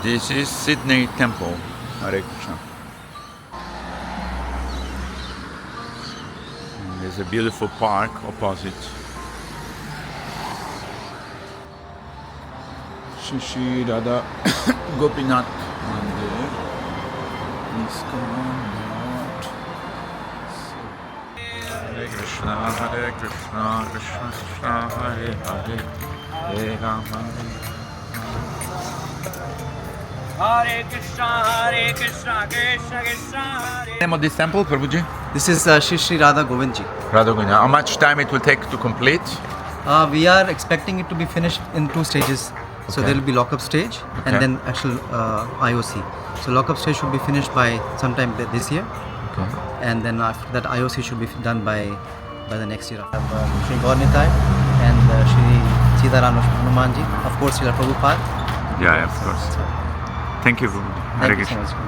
This is Sydney Temple. Hare Krishna. And there's a beautiful park opposite. Shri Radha Gopinath Mandir. Please come on out. Hare Krishna, Krishna Krishna, Hare Hare, Hare Rama. Hare Krishna, Krishna Krishna, Hare. Name of this temple, Prabhuji? This is Shri Radha Govindji. Radha Gopinath. How much time it will take to complete? We are expecting it to be finished in 2 stages. So there will be lock-up stage and then actual IOC. So lock-up stage should be finished by sometime this year. Okay. And then after that IOC should be done by the next year. Shri Gaurnitai and Shri Siddharama Hanumanji, of course Srila Prabhupada. Yeah, of course. Thank you, Prabhuji. Hare Thank you so Krishna. much.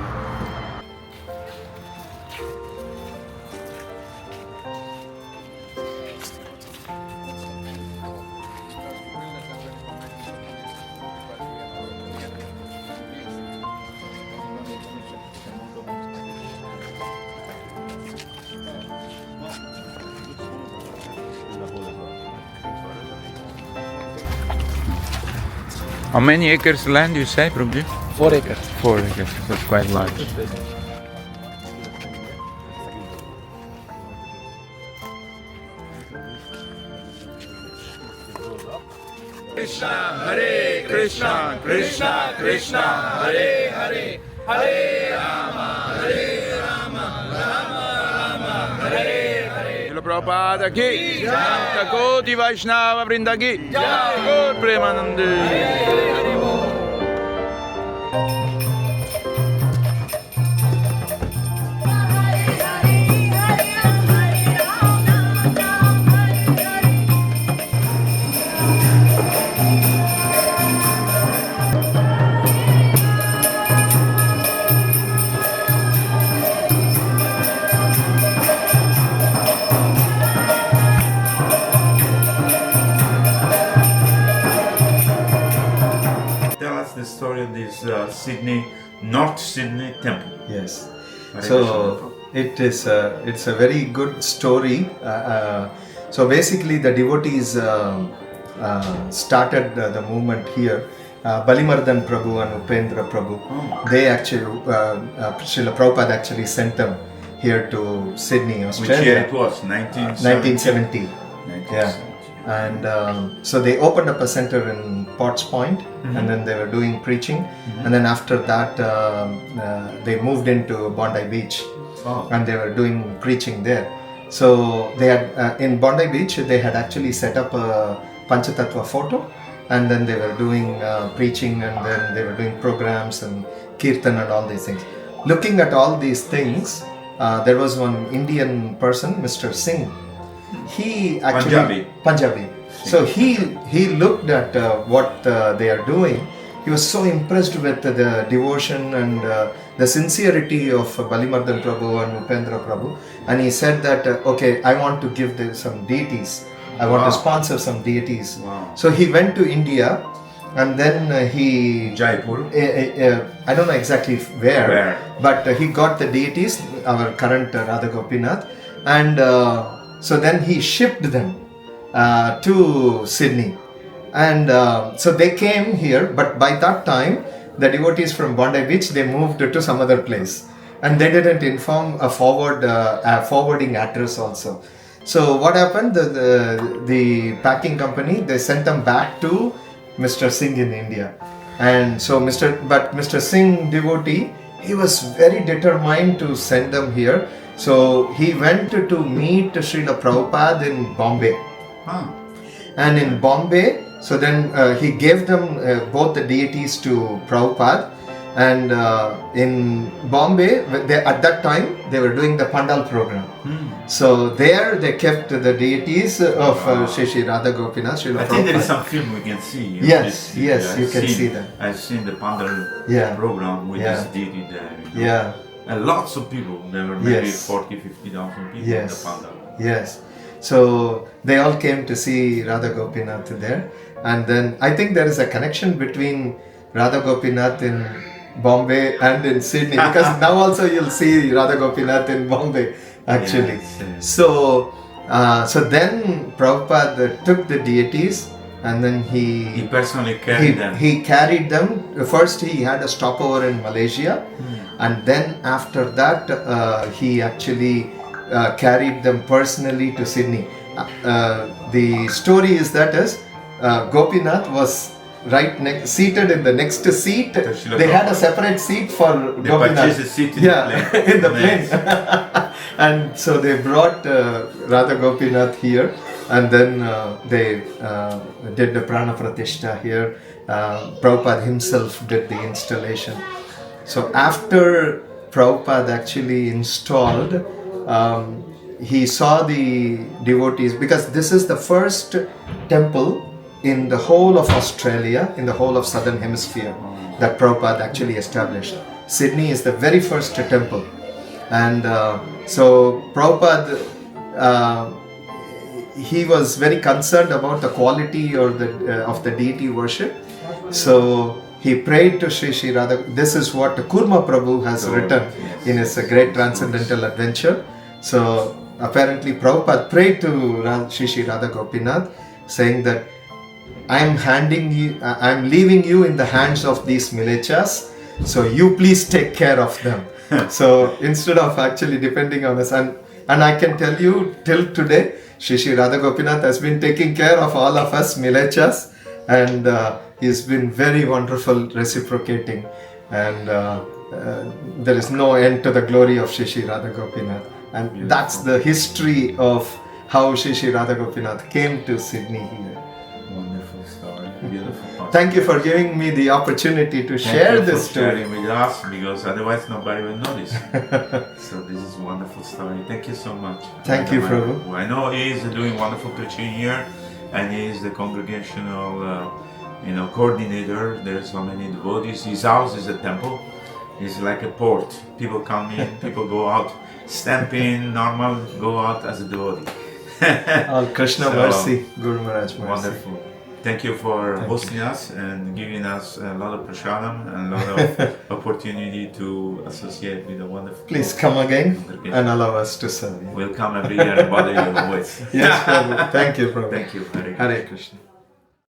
How many acres land you say, Prabhuji? 4 acres. 4 acres. That's quite large. Krishna, Hare Krishna, Krishna Krishna, Hare Hare, Hare Rama, Rama Rama, Hare Hare. Srila Prabhupada ki, Jai Koti Vaishnava Vrinda ki, Jai Gaur Premanande. Tell us the story of this North Sydney temple. Yes. Hare So it is it's a very good story. So basically, the devotees started the movement here. Balimardan Prabhu and Upendra Prabhu. They actually Srila Prabhupada actually sent them here to Sydney, Australia. Which year it was? 1970? 1970. Yeah. And so they opened up a center in Potts Point, and then they were doing preaching. And then after that, they moved into Bondi Beach, and they were doing preaching there. So they had in Bondi Beach, they had actually set up a Panchatattva photo, and then they were doing preaching, and then they were doing programs and kirtan and all these things. Looking at all these things, there was one Indian person, Mr. Singh. He actually Punjabi. So he looked at what they are doing. He was so impressed with the devotion and the sincerity of Balimardan Prabhu and Upendra Prabhu, and he said that okay, I want to give them some deities. I want to sponsor some deities. So he went to India, and then he Jaipur. I don't know exactly where. But he got the deities, our current Radha Gopinath, and so then he shipped them to Sydney, and so they came here. But by that time, the devotees from Bondi Beach, they moved to some other place, and they didn't inform a forwarding address also. So what happened? The packing company, they sent them back to Mr. Singh in India, and so Mr. Singh devotee, he was very determined to send them here. So he went to meet Srila Prabhupada in Bombay. And in Bombay, so then he gave them both the deities to Prabhupada. And in Bombay, at that time, they were doing the Pandal program. So there they kept the deities of Shri Radha Gopinath, Srila I think there is Prabhupada. some film we can see. Yes, you can see that. I've seen the Pandal Yeah. program with Yeah. this deity there. Yeah. And lots of people, there were maybe Yes. 40,000-50,000 people in Yes. the Pandal. Yes. So they all came to see Radha Gopinath there. And then I think there is a connection between Radha Gopinath in Bombay and in Sydney, because now also you'll see Radha Gopinath in Bombay actually. Yes. So then Prabhupada took the deities and then He personally carried them. he carried them. First he had a stopover in Malaysia, and then after that he actually carried them personally to Sydney. The story is that Gopinath was seated in the next seat. They had a separate seat for Gopinath. Purchased a seat in the plane. In the plane. And so they brought Radha Gopinath here, and then they did the Prana Pratishta here. Prabhupada himself did the installation. So after Prabhupada actually installed, he saw the devotees, because this is the first temple in the whole of Australia, in the whole of Southern Hemisphere, that Prabhupada actually established. Sydney is the very first temple. And so Prabhupada, he was very concerned about the quality or of the deity worship. So he prayed to Sri Radha. This is what Kurma Prabhu has written in his great transcendental adventure. So apparently Prabhupada prayed to Sri Radha Gopinath, saying that I'm leaving you in the hands of these milechas, so you please take care of them. So instead of actually depending on us, and I can tell you till today, Sri Radha Gopinath has been taking care of all of us milechas, and he's been very wonderful, reciprocating, and there is no end to the glory of Sri Radha Gopinath. And beautiful. That's the history of how Sri Radha Gopinath came to Sydney here. Wonderful story, beautiful. Thank you for giving me the opportunity to share this story. Sharing with us, because otherwise nobody will know this. So this is a wonderful story. Thank you so much. Thank you, Prabhu. I know he is doing wonderful preaching here, and he is the congregational, coordinator. There are so many devotees. His house is a temple. It's like a port. People come in, people go out, stamp in, normal, go out as a devotee. All Krishna mercy, Guru Maharaj mercy. Wonderful. Thank you for hosting us and giving us a lot of prasadam and a lot of opportunity to associate with a wonderful. Please come again and allow us to serve you. We'll come every year and bother you always. Yes, Prabhu. Thank you, Prabhu. Thank you. Hare Krishna.